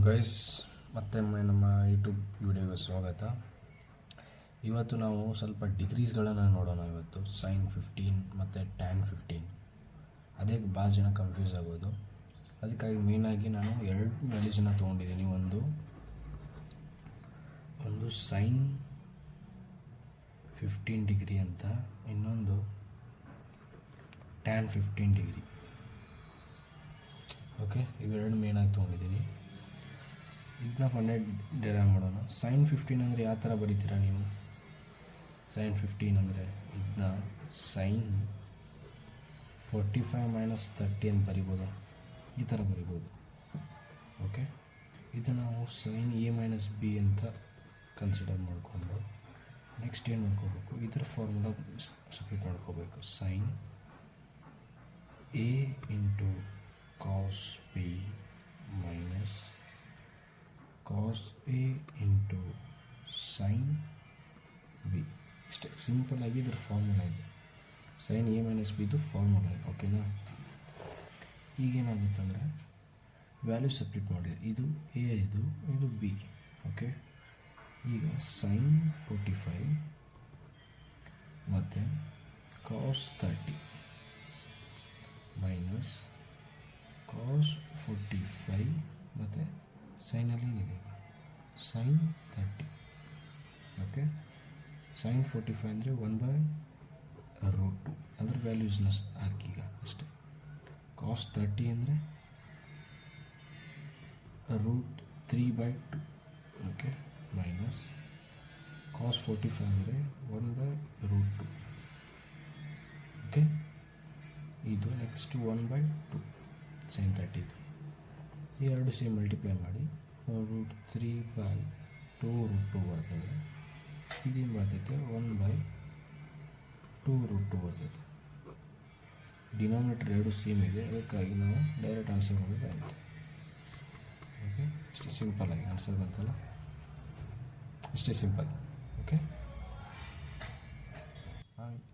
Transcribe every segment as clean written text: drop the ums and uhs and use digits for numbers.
Guys, ಮತ್ತೊಮ್ಮೆ ನಮ್ಮ YouTube ವಿಡಿಯೋಗೆ ಸ್ವಾಗತ. ಇವತ್ತು ನಾವು ಸ್ವಲ್ಪ ಡಿಗ್ರೀಸ್ಗಳನ್ನು ನೋಡೋಣ. ಇವತ್ತು ಸೈನ್ 15 ಮತ್ತು ಟ್ಯಾನ್ 15. ಅದೇ ಭಾಳ ಜನ ಕನ್ಫ್ಯೂಸ್ ಆಗೋದು. ಅದಕ್ಕಾಗಿ ಮೇಯ್ನಾಗಿ ನಾನು ಎರಡು ವ್ಯಾಲ್ಯೂಸನ್ನು ತೊಗೊಂಡಿದ್ದೀನಿ. ಒಂದು ಸೈನ್ 15 ಡಿಗ್ರಿ ಅಂತ, ಇನ್ನೊಂದು ಟ್ಯಾನ್ 15 ಡಿಗ್ರಿ. ಓಕೆ, ಇವೆರಡು ಮೇಯ್ನಾಗಿ ತೊಗೊಂಡಿದ್ದೀನಿ. ಇದನ್ನ ಫಂಡೆ ಡೆರೈವ್ ಮಾಡೋಣ. ಸೈನ್ 15 ಅಂದರೆ ಯಾವ ಥರ ಬರೀತೀರಾ ನೀವು? ಸೈನ್ 15 ಅಂದರೆ ಇದನ್ನ ಸೈನ್ 45 - 30 ಅಂತ ಬರಿಬೋದಾ? ಈ ಥರ ಬರಿಬೋದು. ಓಕೆ, ಇದನ್ನು ನಾವು ಸೈನ್ A - B ಅಂತ ಕನ್ಸಿಡರ್ ಮಾಡಿಕೊಂಡು ನೆಕ್ಸ್ಟ್ ಏನು ಮಾಡ್ಕೋಬೇಕು, ಇದರ ಫಾರ್ಮುಲಾ ಸಪ್ರೇಟ್ ಮಾಡ್ಕೋಬೇಕು. Sine A × cos B minus cos A × sin B. ಇಷ್ಟೇ ಸಿಂಪಲ್ಲಾಗಿ ಇದ್ರ ಫಾರ್ಮುಲಾ ಇದೆ. ಸೈನ್ A - B ಇದು ಫಾರ್ಮುಲಾ ಇದೆ. ಓಕೆನಾ? ಈಗೇನಾಗುತ್ತೆ ಅಂದರೆ ವ್ಯಾಲ್ಯೂ ಸಬ್ಸ್ಟಿಟ್ಯೂಟ್ ಮಾಡಿ. ಇದು A, ಇದು B. ಓಕೆ, ಈಗ ಸೈನ್ 45 ಮತ್ತು cos 30 ಮೈನಸ್ cos 45 ಮತ್ತು ಸೈನಲ್ಲಿ ಏನಿದೆ ಈಗ ಸೈನ್ 30. ಓಕೆ, ಸೈನ್ 45 ಅಂದರೆ 1/√2 ಅದ್ರ ವ್ಯಾಲ್ಯೂಸ್ನ ಹಾಕೀಗ ಅಷ್ಟೇ. cos 30 ಅಂದರೆ √3/2. ಓಕೆ, ಮೈನಸ್ cos 45 ಅಂದರೆ 1/√2. ಓಕೆ, ಇದು ನೆಕ್ಸ್ಟ್ 1/2 ಸೈನ್ 30. ಈ ಎರಡು ಸೇಮ್ ಮಲ್ಟಿಪ್ಲೈ ಮಾಡಿ √3/2√2 ಬರ್ತದೆ. ಇದೇನು ಬರ್ತೈತೆ 1/2√2 ಬರ್ತೈತೆ. ಡಿನಾಮಿನೇಟರ್ ಎರಡು ಸೇಮ್ ಇದೆ, ಅದಕ್ಕಾಗಿ ನಾವು ಡೈರೆಕ್ಟ್ ಆನ್ಸರ್ ಹೋಗೋದಾಗುತ್ತೆ. ಓಕೆ, ಇಷ್ಟು ಸಿಂಪಲ್ಲಾಗಿ ಆನ್ಸರ್ ಬಂತಲ್ಲ, ಇಷ್ಟೇ ಸಿಂಪಲ್. ಓಕೆ,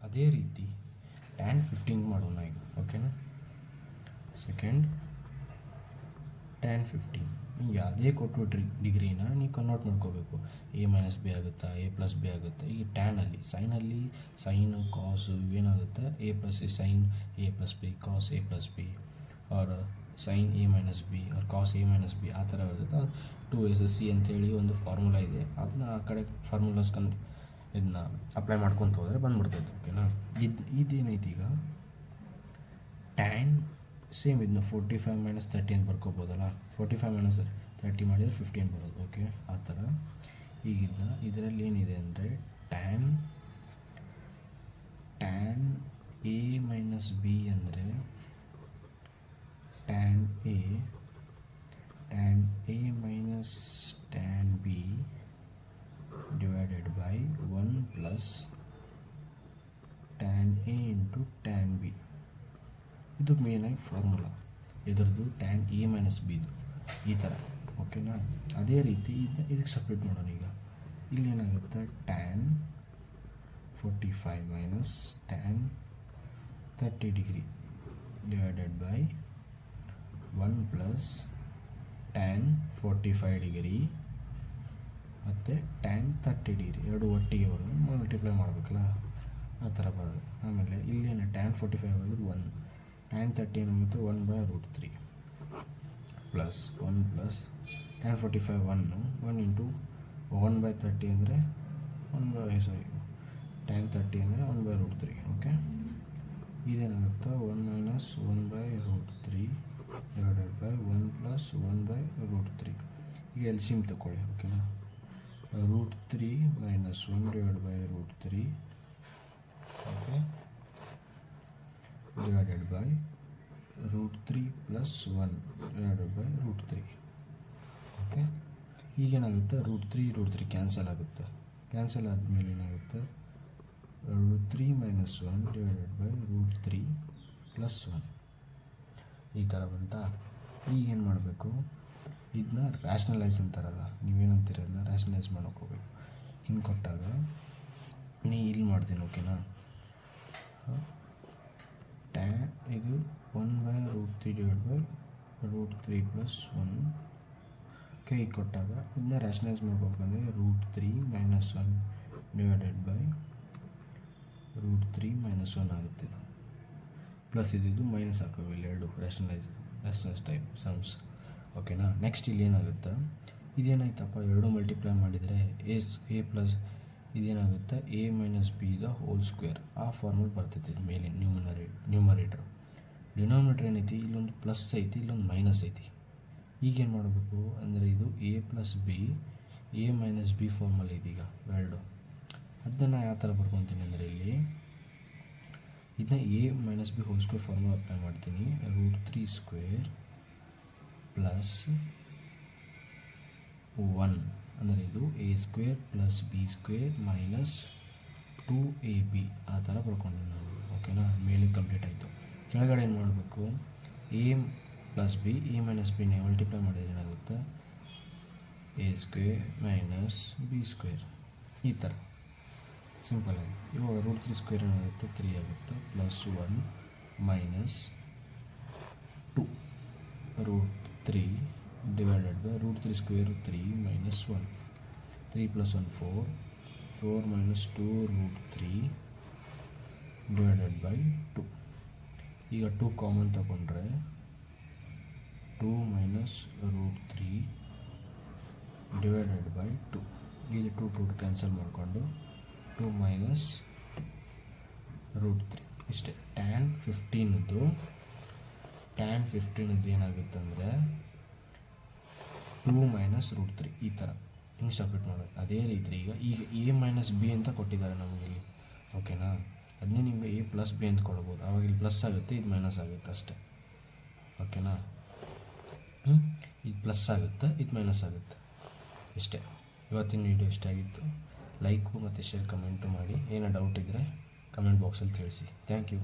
ಅದೇ ರೀತಿ ಟ್ಯಾನ್ 15 ಮಾಡೋಣ ಈಗ. ಓಕೆನಾ? ಸೆಕೆಂಡ್ ಟ್ಯಾನ್ 15 ನೀವು ಯಾವುದೇ ಕೊಟ್ಟು ಡಿಗ್ರಿನ ನೀವು ಕನ್ವರ್ಟ್ ಮಾಡ್ಕೋಬೇಕು. A - B ಆಗುತ್ತಾ, A + B ಆಗುತ್ತೆ. ಈಗ ಟ್ಯಾನಲ್ಲಿ ಸೈನಲ್ಲಿ ಸೈನು ಕಾಸು ಇವೇನಾಗುತ್ತೆ, A + sine A + B cos A + B or sine A - B or cos A - B ಆ ಥರ ಇರುತ್ತೆ. 2AC ಅಂತೇಳಿ ಒಂದು ಫಾರ್ಮುಲಾ ಇದೆ. ಅದನ್ನ ಆ ಕಡೆ ಫಾರ್ಮುಲಾಸ್ ಇದನ್ನ ಅಪ್ಲೈ ಮಾಡ್ಕೊತ ಹೋದರೆ ಬಂದ್ಬಿಡ್ತೈತೆ. ಓಕೆನಾ? ಇದೇನೈತಿ ಈಗ ಟ್ಯಾನ್ ಸೇಮ್ ಇದನ್ನ 45 - 30 ಅಂತ ಬರ್ಕೋಬೋದಲ್ಲ. 45 - 30 ಮಾಡಿದರೆ 15 ಬರೋದು. ಓಕೆ, ಆ ಥರ. ಈಗಿದ್ದ ಇದರಲ್ಲಿ ಏನಿದೆ ಅಂದರೆ ಟ್ಯಾನ್ A - B ಅಂದರೆ tan A - tan B divided by 1 plus tan A × tan B. ಇದು ಮೇನಾಗಿ ಫಾರ್ಮುಲಾ ಇದರದ್ದು ಟ್ಯಾನ್ A - B ಇದು ಈ ಥರ. ಓಕೆನಾ? ಅದೇ ರೀತಿ ಇದಕ್ಕೆ ಸಪ್ರೇಟ್ ಮಾಡೋಣ. ಈಗ ಇಲ್ಲೇನಾಗುತ್ತೆ tan 45 - tan 30 degree divided by 1 plus tan 45 degree ಮತ್ತು ಟ್ಯಾನ್ 30 ಡಿಗ್ರಿ ಎರಡು ಒಟ್ಟಿಗೆ ಬರೋದು, ಮಲ್ಟಿಪ್ಲೈ ಮಾಡಬೇಕಲ್ಲ, ಆ ಥರ ಬರೋದು. ಆಮೇಲೆ ಇಲ್ಲೇನು ಟ್ಯಾನ್ 45 ಬಂದು 1, ಟ್ಯಾನ್ 30 ಏನಾಗುತ್ತೆ 1/√3 ಪ್ಲಸ್ 1 ಪ್ಲಸ್ ಟ್ಯಾನ್ 45 1 ಇಂಟು 1/30 ಅಂದರೆ ಟ್ಯಾನ್ 30 ಅಂದರೆ 1/√3. ಓಕೆ, ಇದೇನಾಗುತ್ತೆ 1 - 1/√3 ಡಿವೈಡೆಡ್ ಬೈ 1 ಪ್ಲಸ್ 1/√3. ಈಗ LCM ತಗೊಳ್ಳಿ. ಓಕೆನಾ? √3 - 1 divide by √3 okay divided by √3 plus 1 divided by √3. Okay, ಈಗೇನಾಗುತ್ತೆ √3 ಕ್ಯಾನ್ಸಲ್ ಆಗುತ್ತೆ. ಕ್ಯಾನ್ಸಲ್ ಆದಮೇಲೆ ಏನಾಗುತ್ತೆ √3 - 1 ಡಿವೈಡೆಡ್ ಬೈ √3 ಪ್ಲಸ್ 1 ಈ ಥರ ಬಂತಾ? ಈಗೇನು ಮಾಡಬೇಕು, ಇದನ್ನ ರ್ಯಾಷನಲೈಸ್ ಅಂತಾರಲ್ಲ, ನೀವೇನಂತೀರ ಅದನ್ನ ರ್ಯಾಷನಲೈಸ್ ಮಾಡೋಕ್ಕೋಗ್ಬೇಕು. ಹಿಂಗೆ ಕೊಟ್ಟಾಗ ಇಲ್ಲಿ ಮಾಡ್ತೀನಿ. ಓಕೆನಾ? ಟ್ಯಾನ್ ಇದು 1/√3 ಡಿವೈಡ್ ಬೈ √3 ಪ್ಲಸ್ 1 ಕೈ ಕೊಟ್ಟಾಗ ಅದನ್ನ ರ್ಯಾಷನಲೈಸ್ ಮಾಡ್ಬೇಕಂದ್ರೆ √3 - 1 ಡಿವೈಡೆಡ್ ಬೈ √3 - 1 ಆಗುತ್ತೆ. ಇದು ಪ್ಲಸ್ ಇದು ಮೈನಸ್ ಹಾಕೋದು ಇಲ್ಲಿ ಎರಡು ರ್ಯಾಷನಲೈಸ್ ಟೈಪ್ ಸಮ್ಸ್. ಓಕೆನಾ. ನೆಕ್ಸ್ಟ್ ಇಲ್ಲಿ ಏನಾಗುತ್ತೆ, ಇದೇನಾಯ್ತಪ್ಪ, ಎರಡು ಮಲ್ಟಿಪ್ಲೈ ಮಾಡಿದರೆ ಎ ಪ್ಲಸ್ ಇದೇನಾಗುತ್ತೆ a - b the whole square ಆ ಫಾರ್ಮಲ್ಲಿ ಬರ್ತೈತೆ. ಇದು ಮೇಲೆ ನ್ಯೂಮರೇಟರ್. ಡಿನಾಮಿನೇಟರ್ ಏನೈತಿ, ಇಲ್ಲೊಂದು ಪ್ಲಸ್ ಐತಿ, ಇಲ್ಲೊಂದು ಮೈನಸ್ ಐತಿ. ಈಗೇನು ಮಾಡಬೇಕು ಅಂದರೆ ಇದು a + b a - b ಫಾರ್ಮಲ್ಲಿ ಐತಿ. ಈಗ ಎರಡು ಅದನ್ನು ಯಾವ ಥರ ಬರ್ಕೊತೀನಿ ಅಂದರೆ ಇಲ್ಲಿ ಇದನ್ನ a - b whole square formula apply ಮಾಡ್ತೀನಿ. √3 ಸ್ಕ್ವೇರ್ ಪ್ಲಸ್ 1 ಅಂದರೆ ಇದು a square plus b square minus 2ab ಆ ಥರ ಬರ್ಕೊಂಡು ನಾವು. ಓಕೆನಾ. ಮೇಲೆ ಕಂಪ್ಲೀಟ್ ಆಯಿತು. ಕೆಳಗಡೆ ಏನು ಮಾಡಬೇಕು, a + b a - b multiply ಮಾಡಿದ್ರೆ ಏನಾಗುತ್ತೆ a square minus b square ಈ ಥರ ಸಿಂಪಲಾಗಿ. ಇವಾಗ √3 ಸ್ಕ್ವೇರ್ ಏನಾಗುತ್ತೆ 3 ಆಗುತ್ತೆ plus 1 minus 2 √3 divided by √3 square 3 minus 1 3 + 1 4 4 minus 2 √3 divided by 2. ಈಗ 2 ಕಾಮನ್ ತಗೊಂಡ್ರೆ 2 ಮೈನಸ್ √3 ಡಿವೈಡೆಡ್ ಬೈ 2. ಇದು 2 ಕ್ಯಾನ್ಸಲ್ ಮಾಡಿಕೊಂಡು 2 ಮೈನಸ್ √3 ಇಷ್ಟೇ. tan 15ದ್ದು ಏನಾಗುತ್ತೆ ಅಂದರೆ 2 ಮೈನಸ್ √3 ಈ ಥರ ಹಿಂಗೆ ಸಪ್ರೇಟ್ ಮಾಡೋದು. ಅದೇ ರೀತಿ ಈಗ a - b ಅಂತ ಕೊಟ್ಟಿದ್ದಾರೆ ನಮಗೆ ಇಲ್ಲಿ. ಓಕೆನಾ. ಅದನ್ನೇ ನಿಮಗೆ a + b ಅಂತ ಕೊಡ್ಬೋದು. ಆವಾಗ ಇಲ್ಲಿ ಪ್ಲಸ್ ಆಗುತ್ತೆ, ಇದು ಮೈನಸ್ ಆಗುತ್ತೆ ಅಷ್ಟೇ. ಓಕೆನಾ. ಇದು ಪ್ಲಸ್ ಆಗುತ್ತೆ, ಇದು ಮೈನಸ್ ಆಗುತ್ತೆ ಇಷ್ಟೇ. ಇವತ್ತಿನ ವೀಡಿಯೋ ಇಷ್ಟ ಆಗಿತ್ತು. ಲೈಕು ಮತ್ತು ಶೇರ್ ಕಮೆಂಟು ಮಾಡಿ. ಏನೋ ಡೌಟ್ ಇದ್ದರೆ ಕಮೆಂಟ್ ಬಾಕ್ಸಲ್ಲಿ ತಿಳಿಸಿ. Thank you.